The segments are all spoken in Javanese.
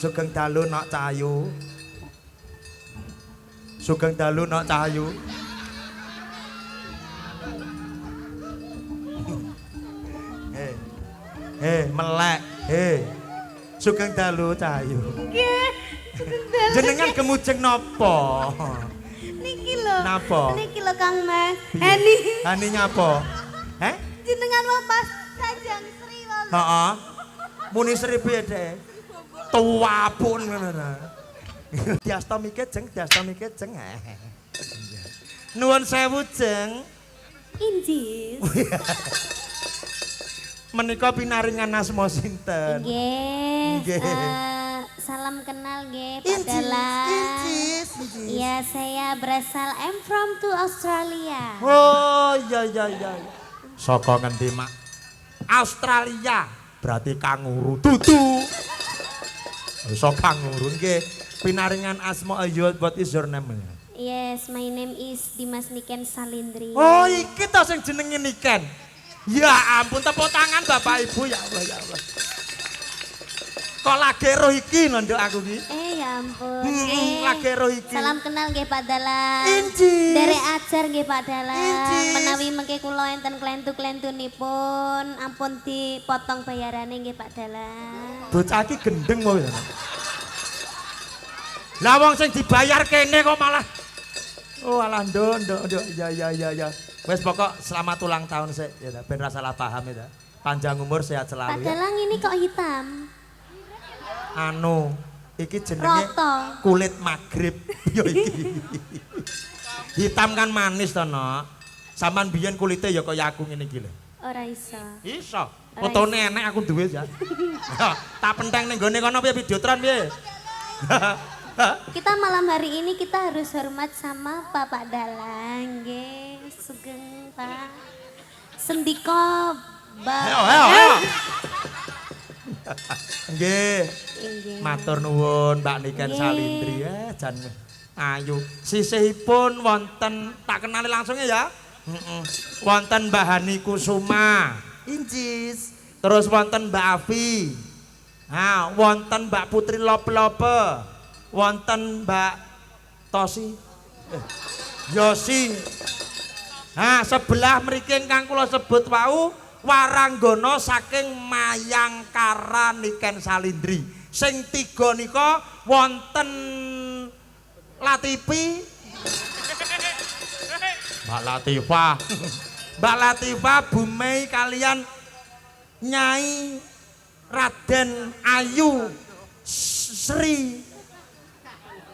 Sugeng dalu nok cahayu. Sugeng dalu nok cahayu. Melek. Sugeng dalu cahayu. Nggih. Jenengan kemujeng napa? Niki lho. Napa? Niki lho Kang Mas. Hani. Hani nyapa? Jenengan mau pas Sajang Sri wae. Heeh. Muni Sri piye, Dek? Tuwapun ngono. Diastami kejeng, diastami kejeng. Nuwun sewu, Jeng. Injis. Menika pinaringan asma sinten? Nggih. Salam kenal nggih Pak Dalang. Injis. Iya, saya berasal from to Australia. Oh, iya. Saka ngendi, Mak? Australia. Berarti kanguru dudu. Saka kanguru nggih. Pinaringan asma ayo, what is your name? Yes, my name is Dimas Niken Salindri. Oh, iki to sing jenenge Niken. Ya ampun, tepuk tangan Bapak Ibu, ya Allah ya Allah. Kok lagi roh iki lho nduk aku iki. Ya ampun. Lagi roh iki. Salam kenal nggih Pak Dalang. Injis. Derek ajar nggih Pak Dalang. Injis. Menawi mengke kula enten klentu-klentunipun ampun dipotong bayarane nggih Pak Dalang. Bocah iki gendeng wae. Lah wong sing dibayar kene kok malah oh alah nduk. Ya. Wes pokok selamat ulang tahun sik ya ta, ben ra salah paham ya ta. Panjang umur sehat selalu Pak ya. Dalang ini kok hitam? Anu, iki jenenge Roto. kulit magrib. Yo iki. Hitam kan manis to, Nok. Saman biyen kulite ya kaya aku ngene iki lho. Ora iso. Iso. Fotone enek aku duwe ya. Tak penteng ning gone kono piye videotron piye? Kita malam hari ini kita harus hormat sama Bapak Dalang, nggih. Sugeng Pak. Sendiko Ayo. Nggih. Nggih. Matur nuwun Mbak Niken Salindri ya, jan ayu. Sisihipun wonten tak kenali langsung ya. Wonten Mbak Hani Kusuma. Injis. Terus wonten Mbak Afi. Nah, wonten Mbak Putri Lope. Wonten Mbak Tosi. Yosi. Nah, sebelah mriki ingkang kula sebut wau waranggana saking Mayangkara Niken Salindri. Sing tiga nika wonten Latifi. Mbak Latifah. Mbak Latifah Bumei kalian Nyai Raden Ayu Sri.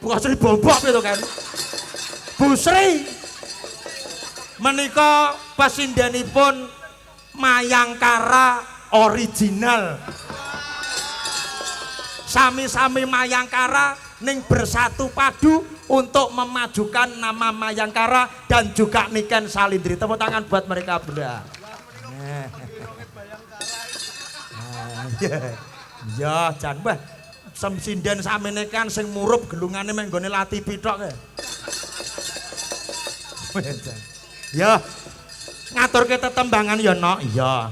Bukan Sri Bombok itu kan. Bu Sri. Menika pasindanipun Mayangkara original. Sami-sami Mayangkara ning bersatu padu untuk memajukan nama Mayangkara dan juga Niken Salindri. Tepuk tangan buat mereka berdua. Ya, jan bah. Semsinden samene kan sing murup gelungane menggone Latifi tok. Ya. Ngaturke tetembangan ya, Nok. Iya.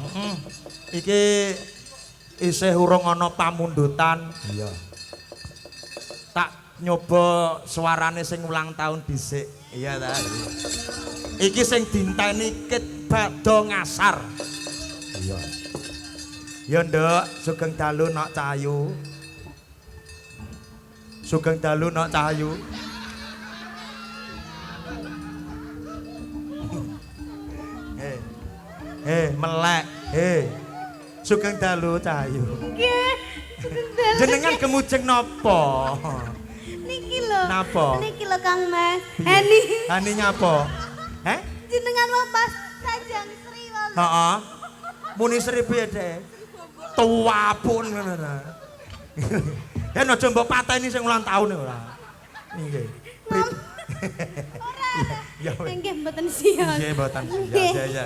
Iki isih urung ana pamundutan. Iya. Tak nyoba suarane sing ulang tahun dhisik. Iya ta. Iki sing dinteni Kit Bado Ngasar. Iya. Ya, Nduk, sugeng dalu Nok Cahayu. Sugeng dalu Nok Cahayu. Melek. Sugeng dalu Cahayu. Nggih. Jenengan kemujeng napa? Niki lho. Napa? Niki lho Kang Mas. Hani. Hani nyapa? Jenengan mau pas Sajang Sri wae. Heeh. Muni Sri piye, Dek? Tuwapun ngono ta. Ya aja mbok pateni sing ulang tahun ora. Nggih. Ya. Nggih mboten siap. Nggih mboten ya.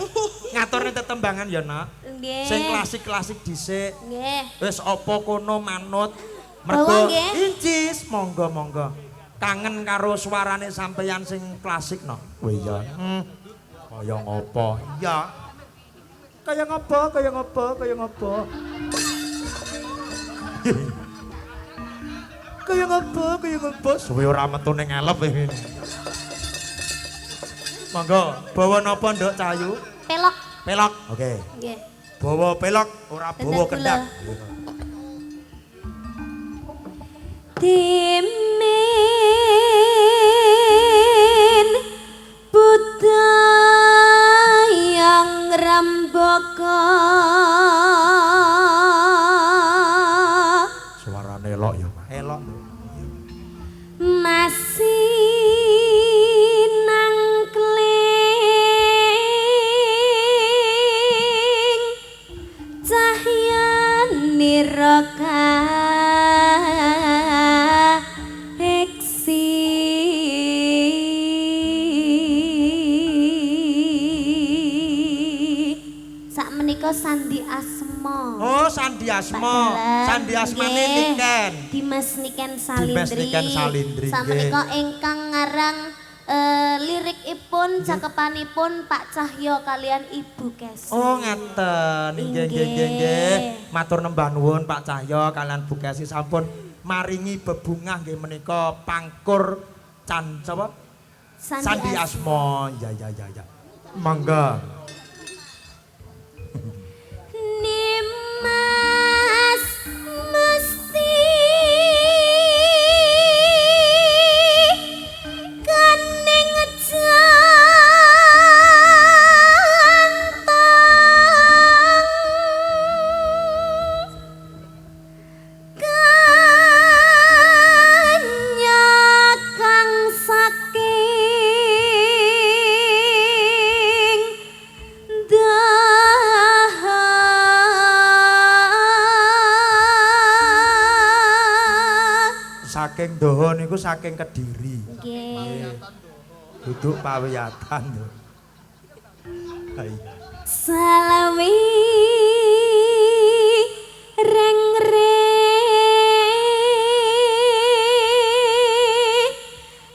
Ngaturne tetembangan ya, Nak. Nggih. Sing klasik-klasik dhisik. Nggih. Wis apa kono manut. Bawa, Mergo nggih. incis, monggo. Kangen karo suarane sampeyan sing klasik, no. Oh iya. Kaya ngopo? Iya. Kaya ngopo? Kaya ngapa? Suwe ora metu ning ngelep ngene. Monggo, bawa napa Nduk Cahayu? Pelok. Pelok. Oke. Nggih. Bawa pelok, ora bawa kendang. Timin budayang rambaka Suarane elok ya, Mas. Elok. masih nangkling cahyane roka Sandi Asma. Oh, Sandi Asma. Sandi Asmane Niken. Dimas Niken Salindri. Dimas Niken Salindri. Samenika ingkang ngarang lirikipun cakepanipun Pak Cahyo kalian Ibu Kesi. Oh, ngeten. Nggih. Matur nembah nuwun Pak Cahyo kalian Bu Kesi sampun maringi bebungah nggih menika pangkur sapa? Sandi Asma. Ya. Mangga. Nimas mesti kaning jantong kanyakang saking saking doho niku saking Kediri. Nggih. Duduk pawiyatan lho. Salawi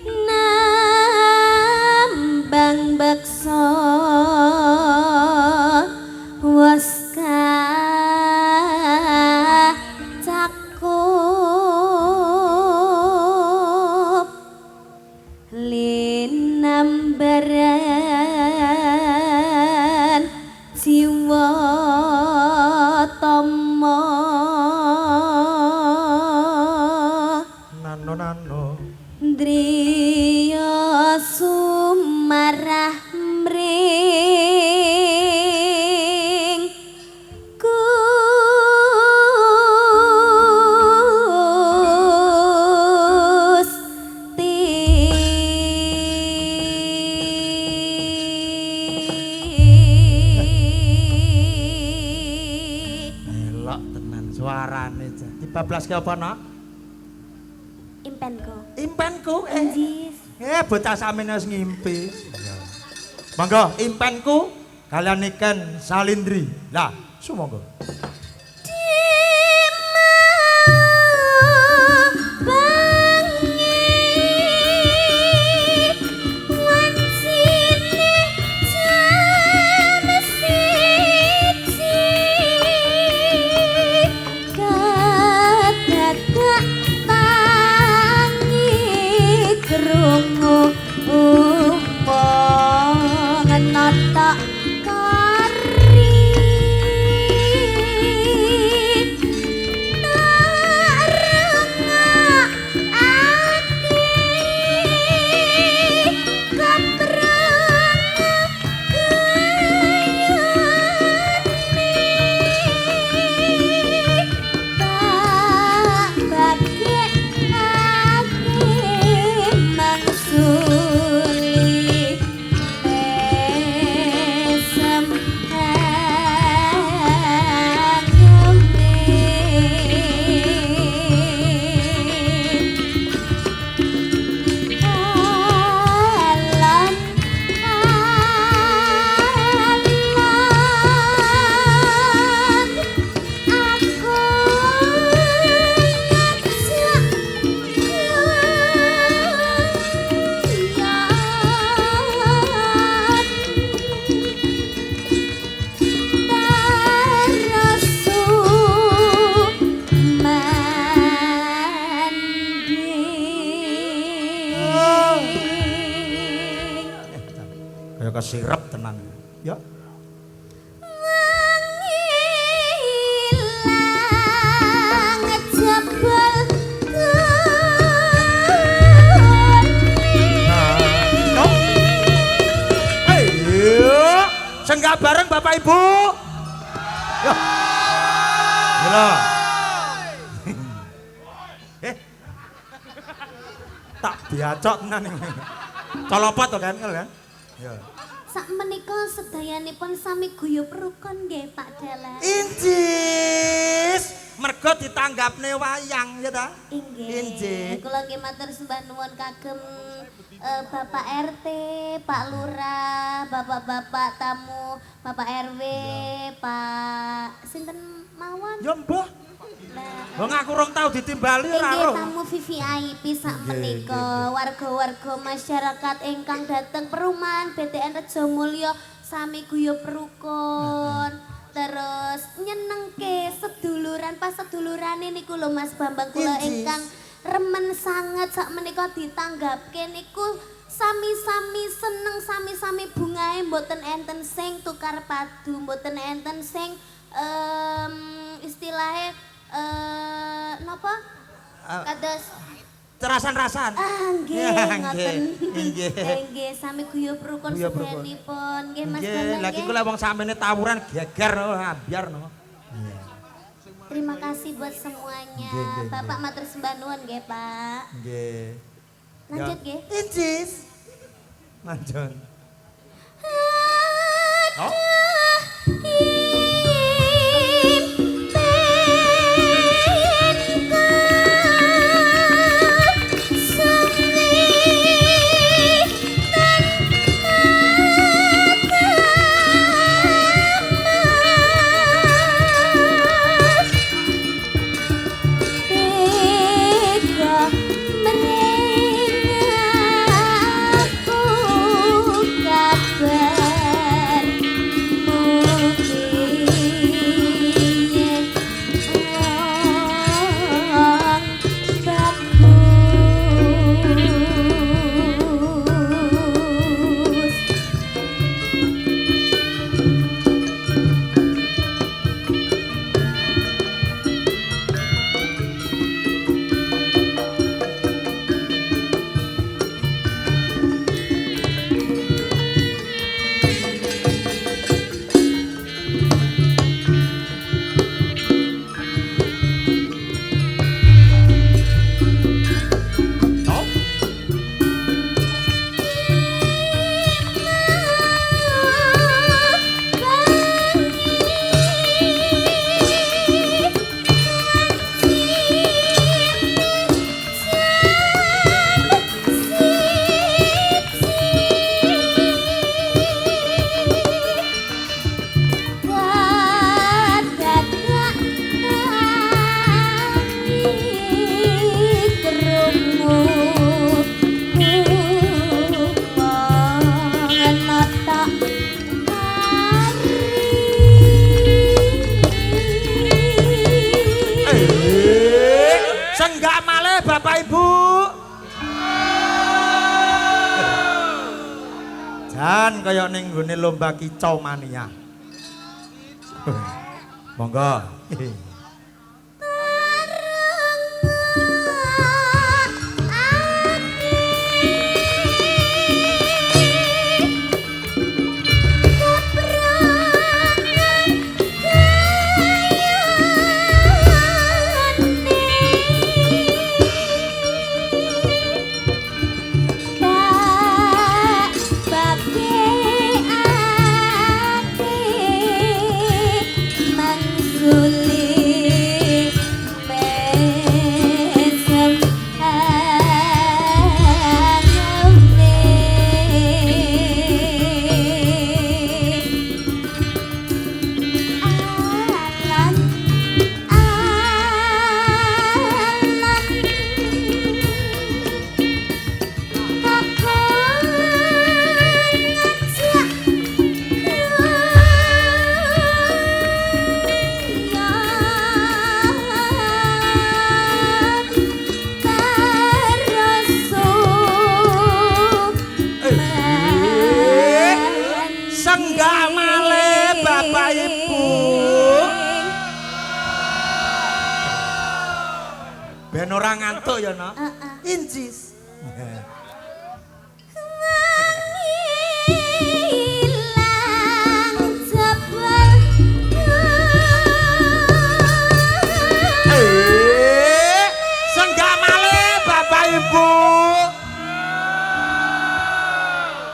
nambang beksa waska cakup linambaran jiwa tama Nano. Driya sumarah mring Gusti Elok tenan suarane. Dibablas ke apa nak? impenku Impenku. Anjis Bocah sampeyan wis ngimpi. Monggo impenku kalian Niken Salindri. Lah, sumangga. kesirep tenan. Ya. Senggak bareng Bapak Ibu. Yo. Gila. Tak biacok tenan iki. Colopot to kan kan? Ya. Sak menika sedayanipun sami guyub rukun nggih Pak Dalang. Injis, mergo ditanggapne wayang ya ta? Inggih. Kula nggih matur sembah nuwun kagem Bapak RT, Pak Lurah, Bapak-bapak tamu, Bapak RW, Pak sinten mawon? Ya mbah. Lah, wong aku rong tau ditimbali ora inggih ro. tamu VVIP sak menika, warga-warga masyarakat ingkang dateng perumahan BTN Rejo Mulyo sami guyub rukun. Terus nyenengke seduluran pas sedulurane niku lho Mas Bambang kula ingkang remen sangat sak menika ditanggapke niku sami-sami seneng sami-sami bungae mboten enten sing tukar padu mboten enten sing istilahnya napa kados Rasan-rasan. nggih ngoten nggih sami guyub rukun sedayanipun nggih Mas Bambang lagi kula wong samene tawuran geger ambyar no. Terima kasih buat semuanya. Bapak matur sembah nuwun nggih, Pak. Nggih. Lanjut nggih. Incis. Lanjut. Oh. Bapak Ibu. Jan kaya ning nggone lomba kicau mania. Monggo. Sulit Ben ora ngantuk ya, Nok. Heeh. Incis. Ilang jebul. Senggak malih Bapak Ibu.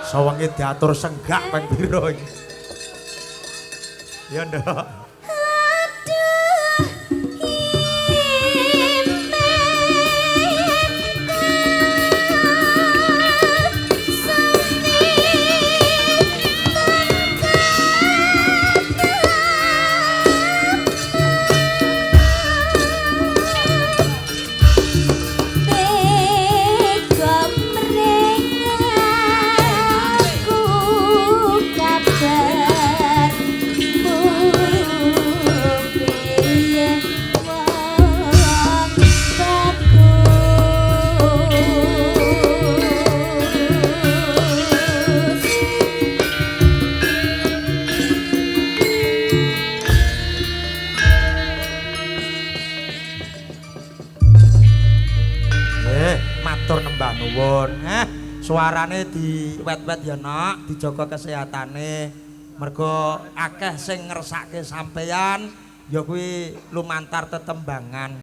Sawengi diatur senggak ping pira iki? Ya, Nduk. Matur nembah nuwun. Suarane diwet-wet ya, Nok, dijaga kesehatane. Mergo akeh sing ngersake sampeyan ya kuwi lumantar tetembangan.